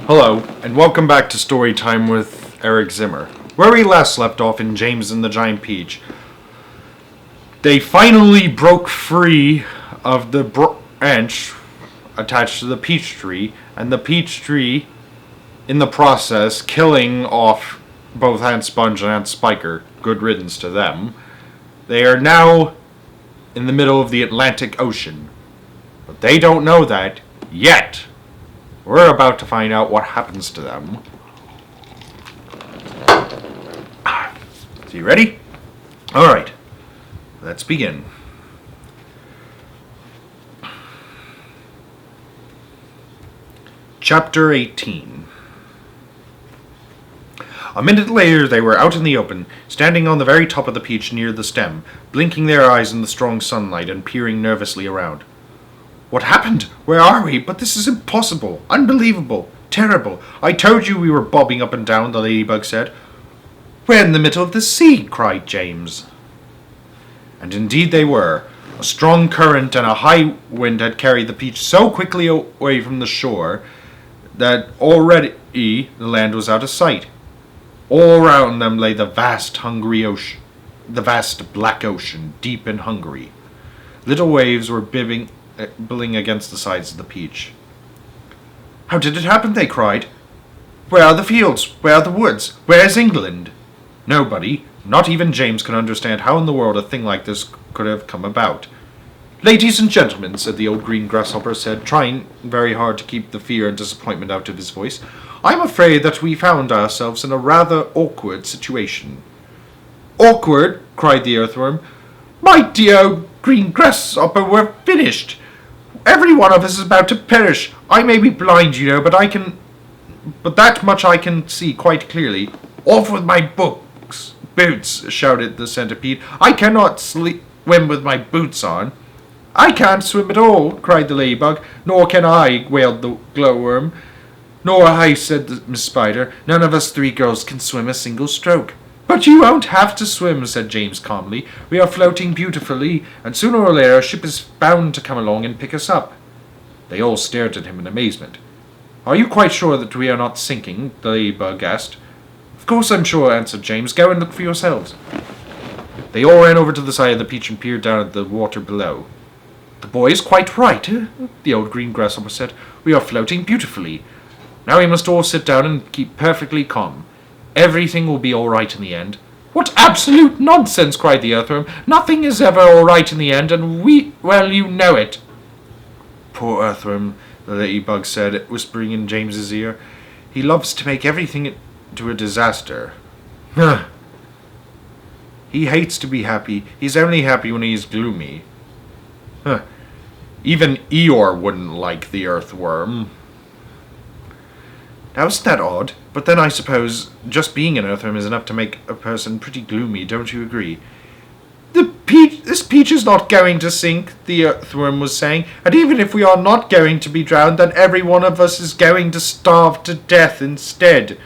Hello, and welcome back to Storytime with Eric Zimmer, where we last left off in James and the Giant Peach. They finally broke free of the branch attached to the peach tree, and the peach tree, in the process, killing off both Aunt Sponge and Aunt Spiker. Good riddance to them. They are now in the middle of the Atlantic Ocean, but they don't know that yet. We're about to find out what happens to them. So you ready? Alright. Let's begin. Chapter 18. A minute later they were out in the open, standing on the very top of the peach near the stem, blinking their eyes in the strong sunlight and peering nervously around. What happened? Where are we? But this is impossible. Unbelievable. Terrible. I told you we were bobbing up and down, the ladybug said. We're in the middle of the sea, cried James. And indeed they were. A strong current and a high wind had carried the peach so quickly away from the shore that already the land was out of sight. All around them lay the vast black ocean, deep and hungry. Little waves were billing against the sides of the peach. How did it happen? They cried. Where are the fields? Where are the woods? Where is England? Nobody, not even James, could understand how in the world a thing like this could have come about. Ladies and gentlemen, said the old green grasshopper, trying very hard to keep the fear and disappointment out of his voice, I'm afraid that we found ourselves in a rather awkward situation. Awkward? Cried the earthworm. My dear old green grasshopper, we're finished. Every one of us is about to perish. I may be blind, you know, but that much I can see quite clearly. Off with my boots, shouted the centipede. I cannot swim with my boots on. I can't swim at all, cried the ladybug. Nor can I, wailed the glowworm. Nor I, said Miss Spider. None of us three girls can swim a single stroke. But you won't have to swim, said James calmly. We are floating beautifully, and sooner or later a ship is bound to come along and pick us up. They all stared at him in amazement. Are you quite sure that we are not sinking? The ladybug asked. Of course I'm sure, answered James. Go and look for yourselves. They all ran over to the side of the peach and peered down at the water below. The boy is quite right, the old green grasshopper said. We are floating beautifully. Now we must all sit down and keep perfectly calm. Everything will be all right in the end. What absolute nonsense, cried the earthworm. Nothing is ever all right in the end, and you know it. Poor earthworm, the ladybug said, whispering in James's ear. He loves to make everything into a disaster. He hates to be happy. He's only happy when he is gloomy. Even Eeyore wouldn't like the earthworm. Now isn't that odd? But then I suppose just being an earthworm is enough to make a person pretty gloomy, don't you agree? This peach is not going to sink, the earthworm was saying, and even if we are not going to be drowned, then every one of us is going to starve to death instead.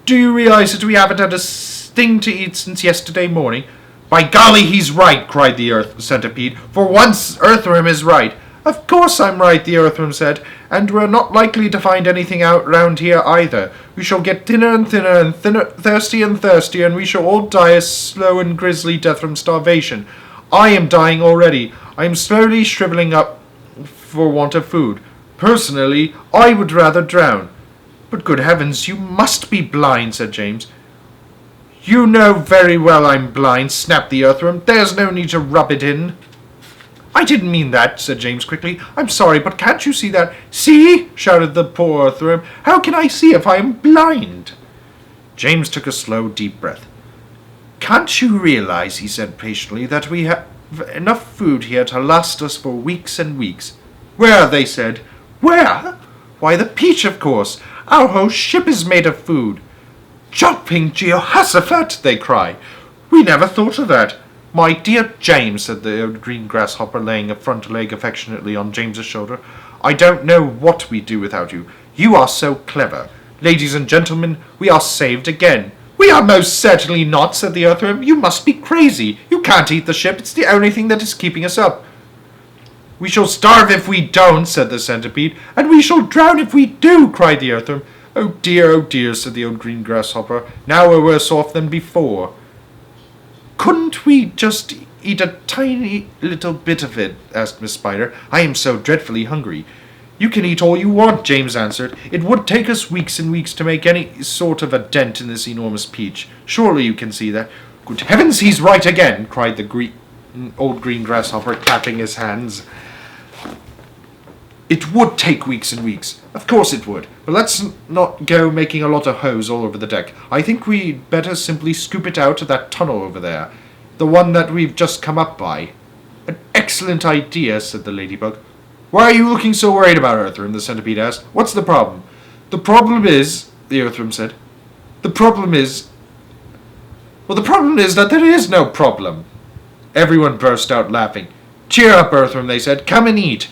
Do you realize that we haven't had a thing to eat since yesterday morning? By golly, he's right, cried the centipede. For once, earthworm is right. Of course I'm right, the earthworm said, and we're not likely to find anything out round here either. We shall get thinner and thinner and thinner, thirstier and thirstier, and we shall all die a slow and grisly death from starvation. I am dying already. I am slowly shriveling up for want of food. Personally, I would rather drown. But good heavens, you must be blind, said James. You know very well I'm blind, snapped the earthworm. There's no need to rub it in. I didn't mean that, said James quickly. I'm sorry, but can't you see that? See? Shouted the poor earthworm. How can I see if I am blind? James took a slow, deep breath. Can't you realize, he said patiently, that we have enough food here to last us for weeks and weeks? Where? They said. Where? Why, the peach, of course. Our whole ship is made of food. Jumping Jehoshaphat, they cried. We never thought of that. My dear James, said the old green grasshopper, laying a front leg affectionately on James's shoulder, I don't know what we'd do without you. You are so clever. Ladies and gentlemen, we are saved again. We are most certainly not, said the earthworm. You must be crazy. You can't eat the ship. It's the only thing that is keeping us up. We shall starve if we don't, said the centipede. And we shall drown if we do, cried the earthworm. Oh dear, said the old green grasshopper. Now we're worse off than before. Couldn't we just eat a tiny little bit of it? Asked Miss Spider. I am so dreadfully hungry. You can eat all you want, James answered. It would take us weeks and weeks to make any sort of a dent in this enormous peach. Surely you can see that. Good heavens, he's right again, cried the old green grasshopper, clapping his hands. It would take weeks and weeks. Of course it would. But let's not go making a lot of holes all over the deck. I think we'd better simply scoop it out of that tunnel over there. The one that we've just come up by. An excellent idea, said the ladybug. Why are you looking so worried about, Earthworm? The centipede asked. What's the problem? The problem is, the Earthworm said. The problem is that there is no problem. Everyone burst out laughing. Cheer up, Earthworm, they said. Come and eat.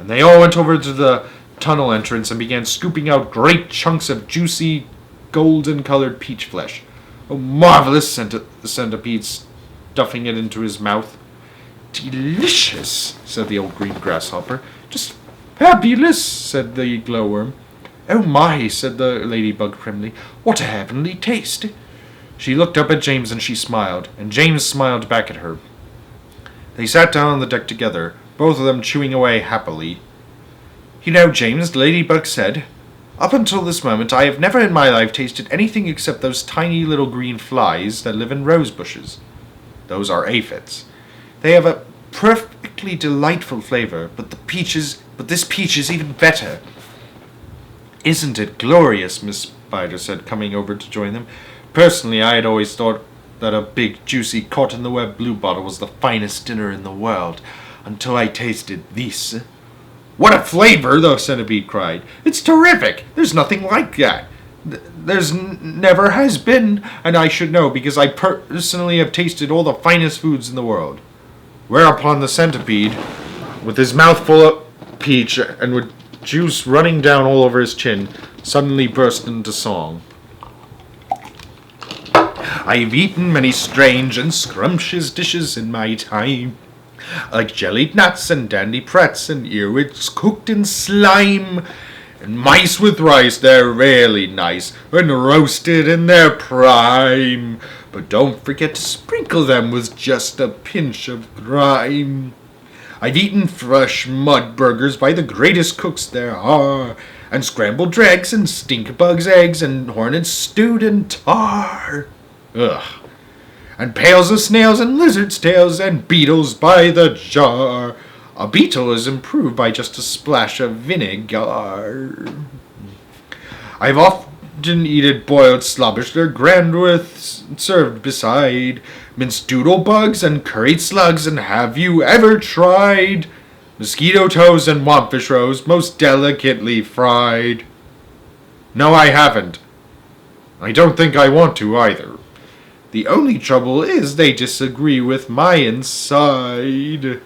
And they all went over to the tunnel entrance and began scooping out great chunks of juicy, golden-colored peach flesh. Oh, marvelous, said the centipede, stuffing it into his mouth. Delicious, said the old green grasshopper. Just fabulous, said the glowworm. Oh my, said the ladybug primly. What a heavenly taste. She looked up at James and she smiled, and James smiled back at her. They sat down on the deck together, both of them chewing away happily. You know, James, the ladybug said, up until this moment I have never in my life tasted anything except those tiny little green flies that live in rose bushes. Those are aphids. They have a perfectly delightful flavor, but this peach is even better. Isn't it glorious, Miss Spider said, coming over to join them. Personally, I had always thought that a big, juicy, caught-in-the-web bluebottle was the finest dinner in the world, until I tasted this. What a flavor, the centipede cried. It's terrific. There's nothing like that. There's never has been, and I should know because I personally have tasted all the finest foods in the world. Whereupon the centipede, with his mouth full of peach and with juice running down all over his chin, suddenly burst into song. I've eaten many strange and scrumptious dishes in my time, like jellied nuts and dandy pretz and earwigs cooked in slime, and mice with rice, they're really nice, and roasted in their prime. But don't forget to sprinkle them with just a pinch of grime. I've eaten fresh mud burgers by the greatest cooks there are, and scrambled dregs and stink bugs' eggs and hornets stewed in tar. Ugh. And pails of snails and lizards' tails and beetles by the jar. A beetle is improved by just a splash of vinegar. I've often eaten boiled slobbish, they're grand with served beside minced doodle bugs and curried slugs, and have you ever tried mosquito toes and wampfish roes most delicately fried? No, I haven't. I don't think I want to either. The only trouble is they disagree with my inside.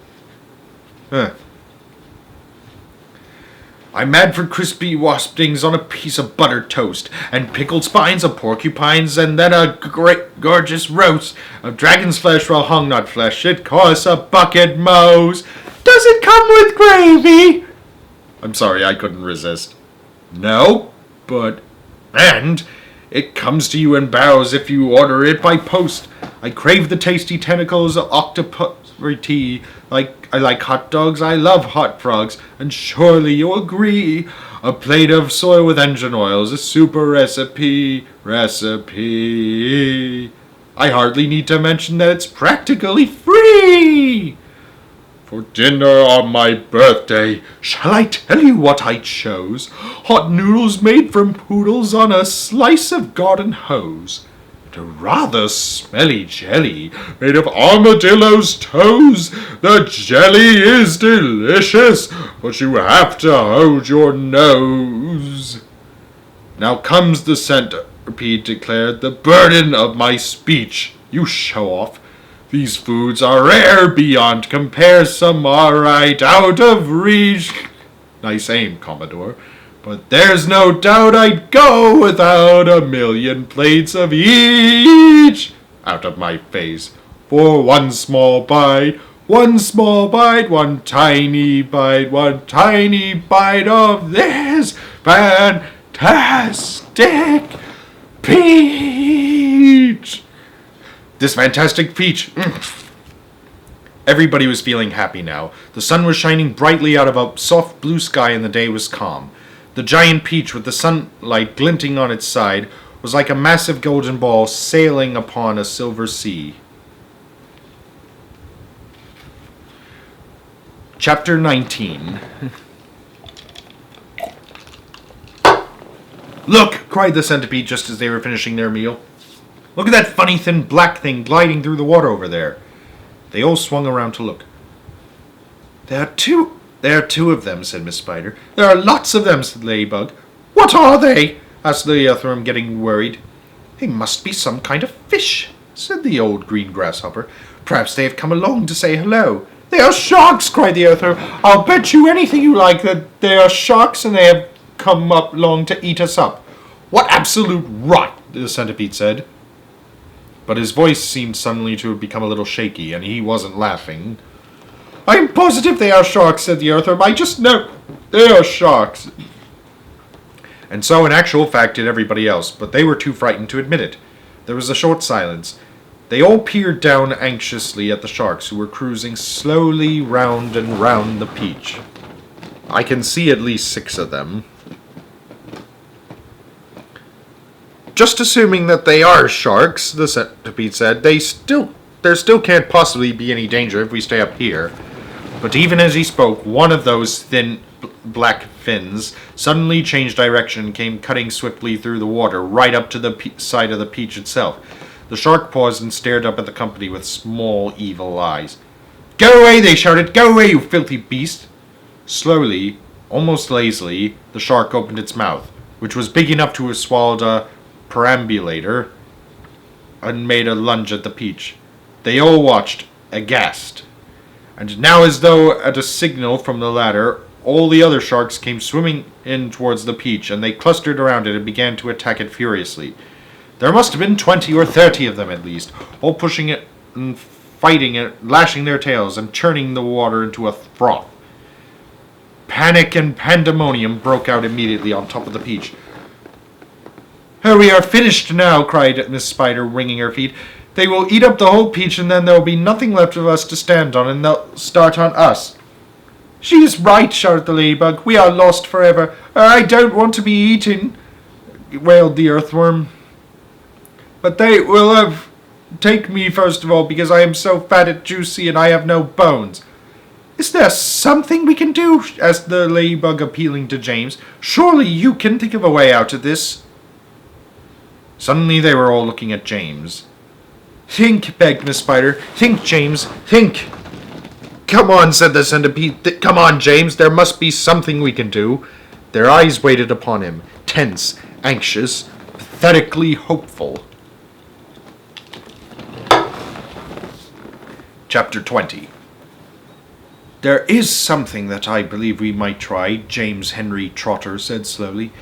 I'm mad for crispy waspings on a piece of buttered toast, and pickled spines of porcupines, and then a great gorgeous roast of dragon's flesh, well hung not flesh. It costs a bucket most. Does it come with gravy? I'm sorry, I couldn't resist. No, but... And it comes to you in barrels if you order it by post. I crave the tasty tentacles of octopus tea. I like hot dogs, I love hot frogs, and surely you'll agree. A plate of soy with engine oil is a super recipe. I hardly need to mention that it's practically free. For dinner on my birthday, shall I tell you what I chose? Hot noodles made from poodles on a slice of garden hose. A rather smelly jelly made of armadillo's toes. The jelly is delicious, but you have to hold your nose. Now comes the centipede declared, the burden of my speech. You show off. These foods are rare beyond compare. Some are right out of reach. Nice aim, Commodore. But there's no doubt I'd go without a million plates of each out of my face. For one small bite, one tiny bite of this fantastic fantastic peach! This fantastic peach! Everybody was feeling happy now. The sun was shining brightly out of a soft blue sky and the day was calm. The giant peach, with the sunlight glinting on its side, was like a massive golden ball sailing upon a silver sea. Chapter 19. Look! Cried the centipede just as they were finishing their meal. Look at that funny thin black thing gliding through the water over there. They all swung around to look. There are two of them, said Miss Spider. There are lots of them, said Ladybug. What are they? Asked the earthworm, getting worried. They must be some kind of fish, said the old green grasshopper. Perhaps they have come along to say hello. They are sharks, cried the earthworm. I'll bet you anything you like that they are sharks and they have come up along to eat us up. What absolute rot, the centipede said. But his voice seemed suddenly to have become a little shaky, and he wasn't laughing. I'm positive they are sharks, said the earthworm. I just know they are sharks. And so, in actual fact, did everybody else, but they were too frightened to admit it. There was a short silence. They all peered down anxiously at the sharks, who were cruising slowly round and round the peach. I can see at least 6 of them. Just assuming that they are sharks, the centipede said, there still can't possibly be any danger if we stay up here. But even as he spoke, one of those thin black fins suddenly changed direction and came cutting swiftly through the water, right up to the side of the peach itself. The shark paused and stared up at the company with small, evil eyes. Go away, they shouted. Go away, you filthy beast. Slowly, almost lazily, the shark opened its mouth, which was big enough to have swallowed a perambulator, and made a lunge at the peach. They all watched, aghast. And now, as though at a signal from the latter, all the other sharks came swimming in towards the peach, and they clustered around it and began to attack it furiously. There must have been 20 or 30 of them at least, all pushing it and fighting it, lashing their tails, and churning the water into a froth. Panic and pandemonium broke out immediately on top of the peach. Oh, we are finished now, cried Miss Spider, wringing her feet. They will eat up the whole peach, and then there will be nothing left of us to stand on, and they'll start on us. She is right, shouted the ladybug. We are lost forever. I don't want to be eaten, wailed the earthworm. But they will take me first of all, because I am so fat and juicy, and I have no bones. Is there something we can do? Asked the ladybug, appealing to James. Surely you can think of a way out of this. Suddenly they were all looking at James. Think, begged Miss Spider. Think, James. Think. Come on, said the centipede. Come on, James. There must be something we can do. Their eyes waited upon him, tense, anxious, pathetically hopeful. Chapter 20. There is something that I believe we might try, James Henry Trotter said slowly.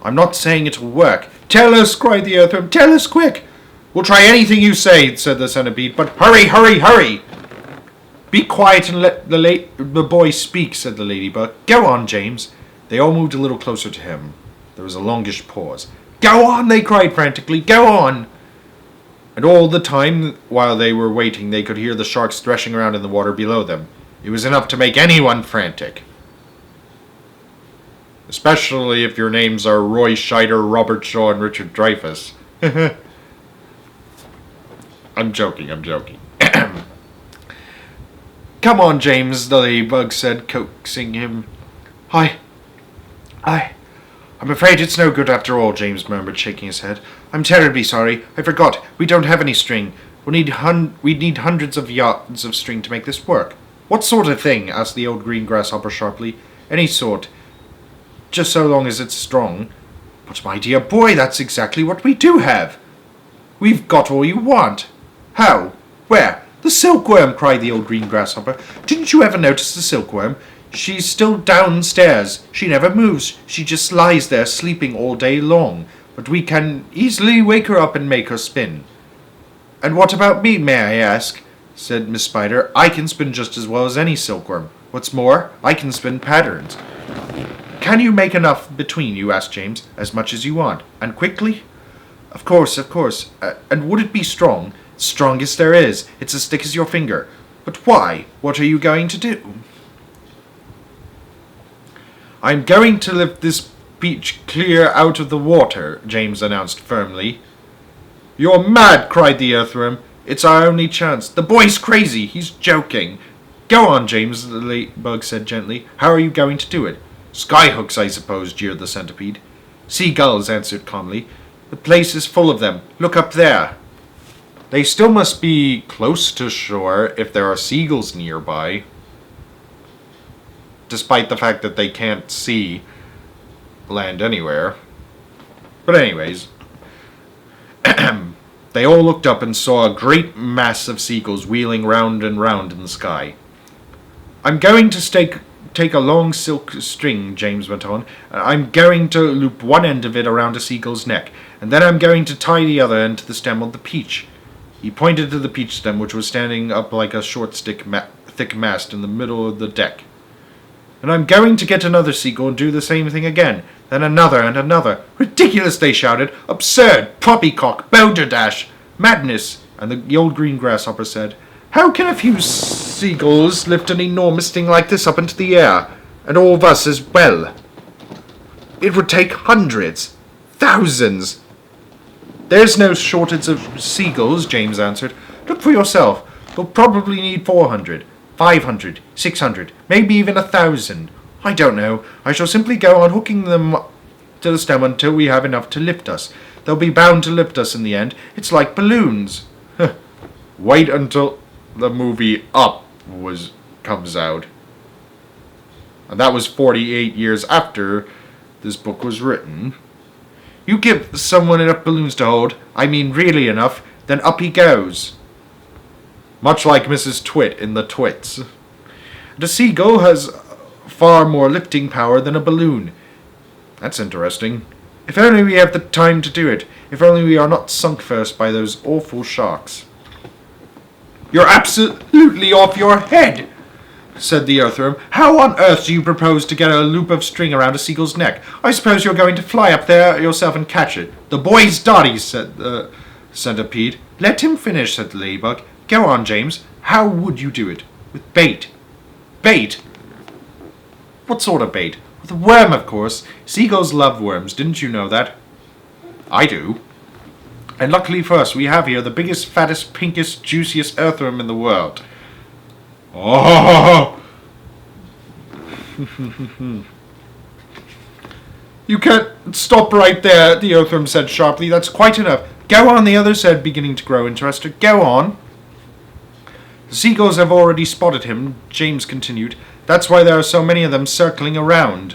I'm not saying it'll work. Tell us, cried the earthworm. Tell us quick. We'll try anything you say, said the centipede, but hurry, hurry, hurry. Be quiet and let the boy speak, said the ladybug. Go on, James. They all moved a little closer to him. There was a longish pause. Go on, they cried frantically. Go on. And all the time, while they were waiting, they could hear the sharks threshing around in the water below them. It was enough to make anyone frantic. Especially if your names are Roy Scheider, Robert Shaw, and Richard Dreyfuss. I'm joking. Come on, James, the ladybug said, coaxing him. I'm afraid it's no good after all, James murmured, shaking his head. I'm terribly sorry. I forgot. We don't have any string. We'd need hundreds of yards of string to make this work. What sort of thing? Asked the old green grasshopper sharply. Any sort. Just so long as it's strong. But my dear boy, that's exactly what we do have. We've got all you want. How? Where? The silkworm, cried the old green grasshopper. Didn't you ever notice the silkworm? She's still downstairs. She never moves. She just lies there sleeping all day long. But we can easily wake her up and make her spin. And what about me, may I ask? Said Miss Spider. I can spin just as well as any silkworm. What's more, I can spin patterns. can you make enough between you? Asked James. As much as you want. And quickly? Of course. And would it be strong? Strongest there is. It's as thick as your finger. But why? What are you going to do? I'm going to lift this beach clear out of the water, James announced firmly. You're mad, cried the earthworm. It's our only chance. The boy's crazy. He's joking. Go on, James, the ladybug said gently. How are you going to do it? Skyhooks, I suppose, jeered the centipede. Seagulls, answered calmly. The place is full of them. Look up there. They still must be close to shore if there are seagulls nearby, despite the fact that they can't see land anywhere. But anyways, they all looked up and saw a great mass of seagulls wheeling round and round in the sky. I'm going to take a long silk string, James went on. I'm going to loop one end of it around a seagull's neck, and then I'm going to tie the other end to the stem of the peach. He pointed to the peach stem, which was standing up like a short thick mast in the middle of the deck. And I'm going to get another seagull and do the same thing again. Then another and another. Ridiculous, they shouted. Absurd! Poppycock! Balderdash! Madness! And the old green grasshopper said, How can a few seagulls lift an enormous thing like this up into the air? And all of us as well? It would take hundreds. Thousands. There's no shortage of seagulls, James answered. Look for yourself. We'll probably need 400, 500, 600, maybe even 1,000. I don't know. I shall simply go on hooking them to the stem until we have enough to lift us. They'll be bound to lift us in the end. It's like balloons. Wait until the movie Up comes out. And that was 48 years after this book was written. You give someone enough balloons to hold, I mean really enough, then up he goes. Much like Mrs. Twit in the Twits. The seagull has far more lifting power than a balloon. That's interesting. If only we have the time to do it. If only we are not sunk first by those awful sharks. You're absolutely off your head, said the earthworm. How on earth do you propose to get a loop of string around a seagull's neck? I suppose you're going to fly up there yourself and catch it. The boy's dotty, said the centipede. Let him finish, said the ladybug. Go on, James. How would you do it? With bait. Bait? What sort of bait? With a worm, of course. Seagulls love worms, didn't you know that? I do. And luckily for us, we have here the biggest, fattest, pinkest, juiciest earthworm in the world. Oh! You can't stop right there, the earthworm said sharply. That's quite enough. Go on, the other said, beginning to grow interested. Go on. The seagulls have already spotted him, James continued. That's why there are so many of them circling around.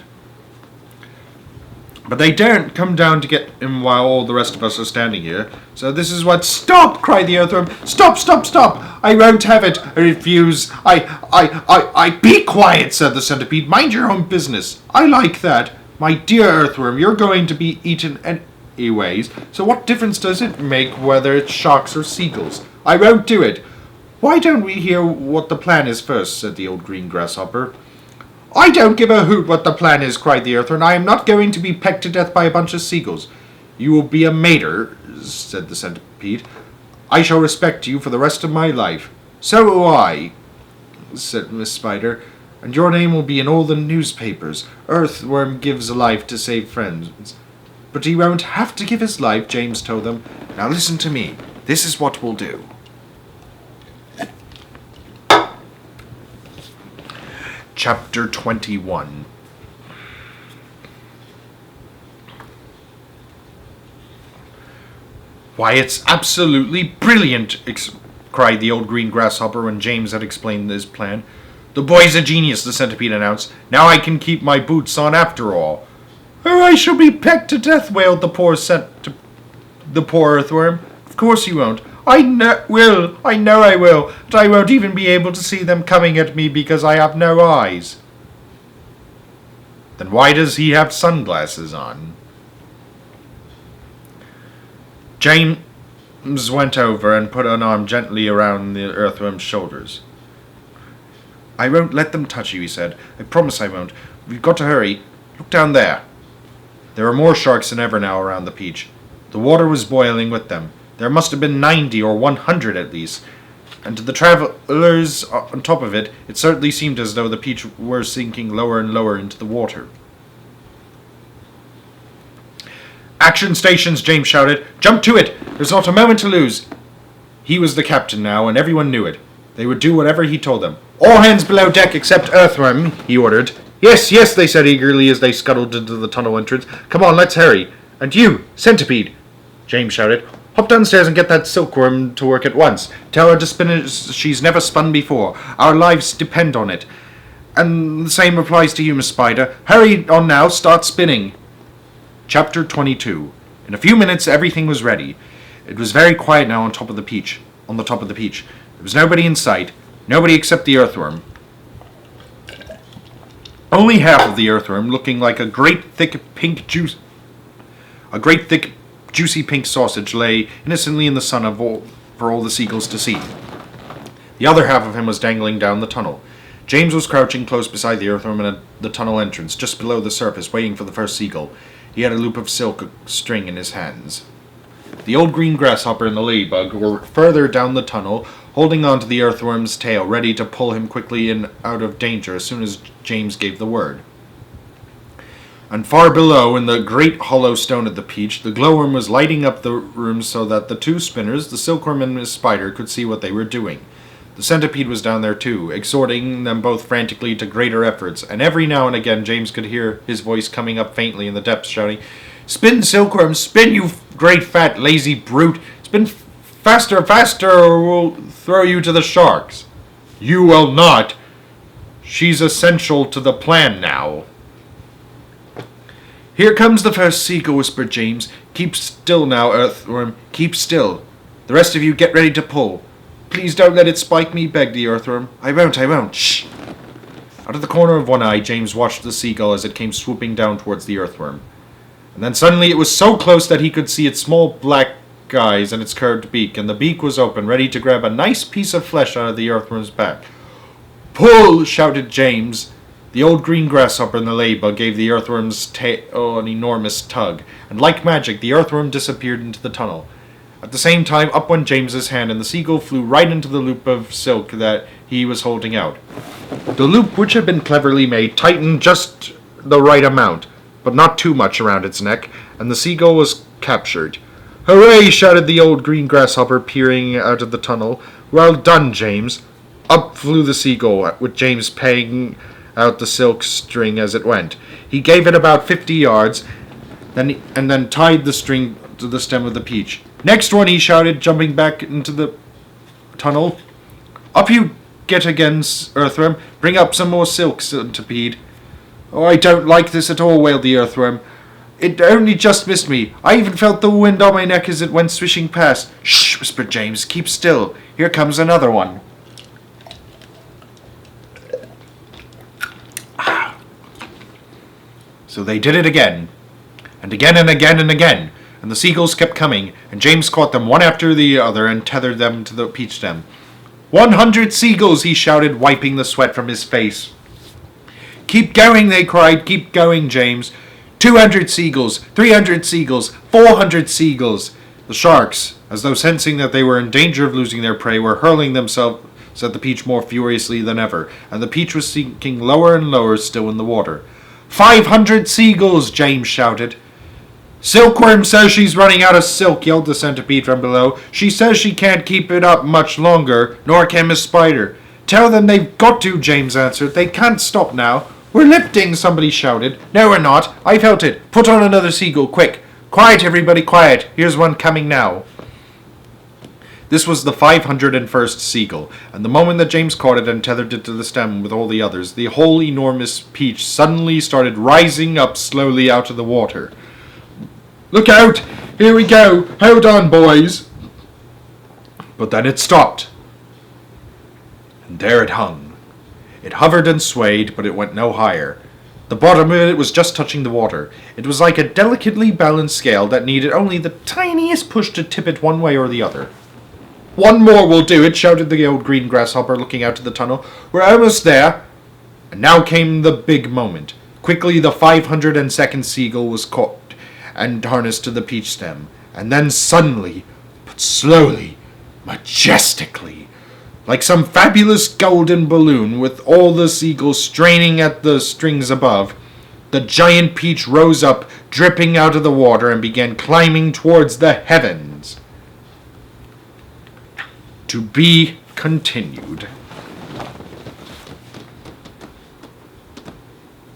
But they daren't come down to get him while all the rest of us are standing here. So this is what... Stop! Cried the earthworm. Stop! I won't have it. I refuse. Be quiet, said the centipede. Mind your own business. I like that. My dear earthworm, you're going to be eaten anyways. So what difference does it make whether it's sharks or seagulls? I won't do it. Why don't we hear what the plan is first, said the old green grasshopper. I don't give a hoot what the plan is, cried the earthworm. I am not going to be pecked to death by a bunch of seagulls. You will be a mater, said the centipede. I shall respect you for the rest of my life. So will I, said Miss Spider, and your name will be in all the newspapers. Earthworm gives life to save friends. But he won't have to give his life, James told them. Now listen to me. This is what we'll do. Chapter 21. Why, it's absolutely brilliant, cried the old green grasshopper when James had explained his plan. The boy's a genius, the centipede announced. Now I can keep my boots on after all. Oh, I shall be pecked to death, wailed the poor earthworm. Of course you won't. I know I will, but I won't even be able to see them coming at me because I have no eyes. Then why does he have sunglasses on? James went over and put an arm gently around the earthworm's shoulders. I won't let them touch you, he said. I promise I won't. We've got to hurry. Look down there. There were more sharks than ever now around the beach. The water was boiling with them. There must have been 90 or 100 at least. And to the travelers on top of it, it certainly seemed as though the beach were sinking lower and lower into the water. "Action stations!" James shouted. "Jump to it! There's not a moment to lose!" He was the captain now, and everyone knew it. They would do whatever he told them. "All hands below deck except Earthworm," he ordered. "Yes, yes," they said eagerly as they scuttled into the tunnel entrance. "Come on, let's hurry. And you, Centipede," James shouted. "Hop downstairs and get that silkworm to work at once. Tell her to spin as she's never spun before. Our lives depend on it. And the same applies to you, Miss Spider. Hurry on now, start spinning." Chapter 22. In a few minutes everything was ready. It was very quiet now on the top of the beach. There was nobody in sight, nobody except the earthworm. Only half of the earthworm, looking like a great thick juicy pink sausage, lay innocently in the sun for all the seagulls to see. The other half of him was dangling down the tunnel. James was crouching close beside the earthworm at the tunnel entrance, just below the surface, waiting for the first seagull. He had a loop of silk string in his hands. The old green grasshopper and the ladybug were further down the tunnel, holding on to the earthworm's tail, ready to pull him quickly in out of danger as soon as James gave the word. And far below, in the great hollow stone of the beach, the glowworm was lighting up the room so that the two spinners, the silkworm and Miss Spider, could see what they were doing. The centipede was down there too, exhorting them both frantically to greater efforts, and every now and again James could hear his voice coming up faintly in the depths, shouting, "Spin, silkworm, spin, you great fat lazy brute! Spin faster, faster, or we'll throw you to the sharks." "You will not. She's essential to the plan now." "Here comes the first seagull," whispered James. "Keep still now, earthworm, keep still. The rest of you get ready to pull. Please don't let it spike me," begged the earthworm. I won't. Shh." Out of the corner of one eye, James watched the seagull as it came swooping down towards the earthworm. And then suddenly it was so close that he could see its small black eyes and its curved beak, and the beak was open, ready to grab a nice piece of flesh out of the earthworm's back. "Pull!" shouted James. The old green grasshopper and the ladybug gave the earthworm's tail an enormous tug, and like magic the earthworm disappeared into the tunnel. At the same time, up went James's hand, and the seagull flew right into the loop of silk that he was holding out. The loop, which had been cleverly made, tightened just the right amount, but not too much around its neck, and the seagull was captured. "Hooray!" shouted the old green grasshopper, peering out of the tunnel. "Well done, James." Up flew the seagull, with James paying out the silk string as it went. He gave it about 50 yards, and then tied the string to the stem of the peach. "Next one," he shouted, jumping back into the tunnel. "Up you get again, earthworm. Bring up some more silk, centipede." "Oh, I don't like this at all," wailed the earthworm. "It only just missed me. I even felt the wind on my neck as it went swishing past." "Shh," whispered James. "Keep still. Here comes another one." So they did it again, and again and again and again, and the seagulls kept coming, and James caught them one after the other and tethered them to the peach stem. 100 seagulls, he shouted, wiping the sweat from his face. "Keep going," they cried. "Keep going, James." 200 seagulls, 300 seagulls, 400 seagulls. The sharks, as though sensing that they were in danger of losing their prey, were hurling themselves at the peach more furiously than ever, and the peach was sinking lower and lower still in the water. 500 seagulls, James shouted. "Silkworm says she's running out of silk," yelled the centipede from below. "She says she can't keep it up much longer, nor can Miss Spider." "Tell them they've got to," James answered. "They can't stop now." "We're lifting," somebody shouted. "No, we're not. I felt it. Put on another seagull, quick. Quiet, everybody, quiet. Here's one coming now." This was the 501st seagull, and the moment that James caught it and tethered it to the stem with all the others, the whole enormous peach suddenly started rising up slowly out of the water. "Look out! Here we go! Hold on, boys!" But then it stopped. And there it hung. It hovered and swayed, but it went no higher. The bottom of it was just touching the water. It was like a delicately balanced scale that needed only the tiniest push to tip it one way or the other. "One more will do it," shouted the old green grasshopper, looking out to the tunnel. "We're almost there." And now came the big moment. Quickly, the 502nd seagull was caught and harnessed to the peach stem, and then suddenly, but slowly, majestically, like some fabulous golden balloon with all the seagulls straining at the strings above, the giant peach rose up, dripping out of the water, and began climbing towards the heavens. To be continued.